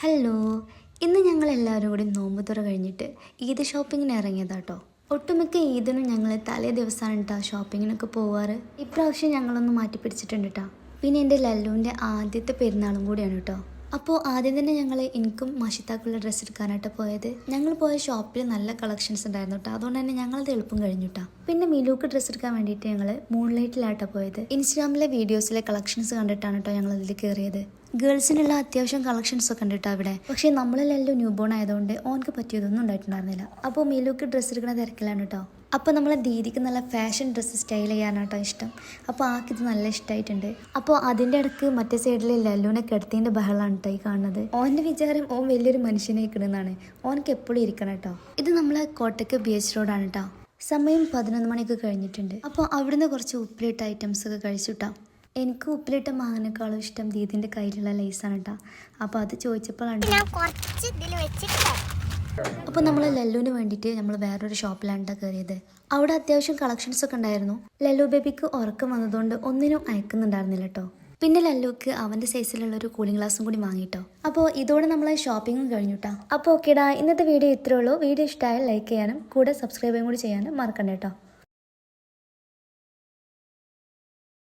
Hello, ഇന്ന് ഞങ്ങൾ എല്ലാവരും കൂടി നോമ്പ് തുറ കഴിഞ്ഞിട്ട് ഈദ് ഷോപ്പിങ്ങിന് ഇറങ്ങിയതാട്ടോ. ഒട്ടുമിക്ക ഈദിനും ഞങ്ങൾ തലേ ദിവസമാണ് കേട്ടോ ഷോപ്പിങ്ങിനൊക്കെ പോവാറ്. ഇപ്രാവശ്യം ഞങ്ങളൊന്ന് മാറ്റി പിടിച്ചിട്ടുണ്ട് കേട്ടോ. പിന്നെ എൻ്റെ ലല്ലുവിൻ്റെ ആദ്യത്തെ പെരുന്നാളും കൂടിയാണ് കേട്ടോ. അപ്പോൾ ആദ്യം തന്നെ ഞങ്ങൾ എനിക്കും മഷിത്താക്കുള്ള ഡ്രസ്സ് എടുക്കാനായിട്ട് പോയത്. ഞങ്ങൾ പോയ ഷോപ്പിൽ നല്ല കളക്ഷൻസ് ഉണ്ടായിരുന്നു കേട്ടോ. അതുകൊണ്ട് തന്നെ ഞങ്ങളത് എളുപ്പം കഴിഞ്ഞു കേട്ടോ. പിന്നെ മിലുക്ക് ഡ്രസ്സ് എടുക്കാൻ വേണ്ടിയിട്ട് ഞങ്ങൾ മൂൺലൈറ്റിലാട്ടോ പോയത്. ഇൻസ്റ്റാഗ്രാമിലെ വീഡിയോസിലെ കളക്ഷൻസ് കണ്ടിട്ടാണ് കേട്ടോ ഞങ്ങൾ അതിൽ കയറിയത്. ഗേൾസിനുള്ള അത്യാവശ്യം കളക്ഷൻസ് ഒക്കെ ഉണ്ട് കേട്ടോ അവിടെ. പക്ഷേ നമ്മളെല്ലാം ന്യൂ ബോൺ ആയതുകൊണ്ട് ഓനക്ക് പറ്റിയതൊന്നും ഉണ്ടായിട്ടുണ്ടായിരുന്നില്ല. അപ്പോൾ മിലുക്ക് ഡ്രസ്സ് എടുക്കുന്ന തിരക്കിലാണ് കേട്ടോ. അപ്പോൾ നമ്മളെ ദീദിക്ക് നല്ല ഫാഷൻ ഡ്രസ്സ് സ്റ്റൈൽ ചെയ്യാനാട്ടോ ഇഷ്ടം. അപ്പോൾ ആക്കിത് നല്ല ഇഷ്ടമായിട്ടുണ്ട്. അപ്പോൾ അതിൻ്റെ ഇടയ്ക്ക് മറ്റേ സൈഡിൽ ലല്ലുവിനെ കിടത്തിൻ്റെ ബഹളമാണ് കേട്ടോ ഈ കാണുന്നത്. ഓൻ്റെ വിചാരം ഓൻ വലിയൊരു മനുഷ്യനെ കിടന്നാണ്. ഓനക്ക് എപ്പോഴും ഇരിക്കണം കേട്ടോ. ഇത് നമ്മളെ കോട്ടയ്ക്ക് ബീച്ച് റോഡാണ് കേട്ടോ. സമയം 11 മണിക്ക് കഴിഞ്ഞിട്ടുണ്ട്. അപ്പോൾ അവിടുന്ന് കുറച്ച് ഉപ്പിലിട്ട ഐറ്റംസ് ഒക്കെ കഴിച്ചുട്ടാ. എനിക്ക് ഉപ്പിലിട്ട മാങ്ങനേക്കാളും ഇഷ്ടം ദീദിൻ്റെ കയ്യിലുള്ള ലേസാണ് കേട്ടോ. അപ്പോൾ അത് ചോദിച്ചപ്പോഴാണ്. അപ്പോൾ നമ്മൾ ലല്ലുവിന് വേണ്ടിയിട്ട് നമ്മൾ വേറൊരു ഷോപ്പിലാണ് കയറിയത്. അവിടെ അത്യാവശ്യം കളക്ഷൻസ് ഒക്കെ ഉണ്ടായിരുന്നു. ലല്ലു ബേബിക്ക് ഉറക്കം വന്നതുകൊണ്ട് ഒന്നിനും അയക്കുന്നുണ്ടായിരുന്നില്ല കേട്ടോ. പിന്നെ ലല്ലുക്ക് അവൻ്റെ സൈസിലുള്ള ഒരു കൂളിംഗ് ഗ്ലാസും കൂടി വാങ്ങിട്ടോ. അപ്പോൾ ഇതോടെ നമ്മൾ ഷോപ്പിങ്ങും കഴിഞ്ഞു കേട്ടോ. അപ്പോൾ ഓക്കേടാ, ഇന്നത്തെ വീഡിയോ ഇത്രേ ഉള്ളൂ. വീഡിയോ ഇഷ്ടമായാൽ ലൈക്ക് ചെയ്യാനും കൂടെ സബ്സ്ക്രൈബും കൂടി ചെയ്യാനും മറക്കണ്ട കേട്ടോ.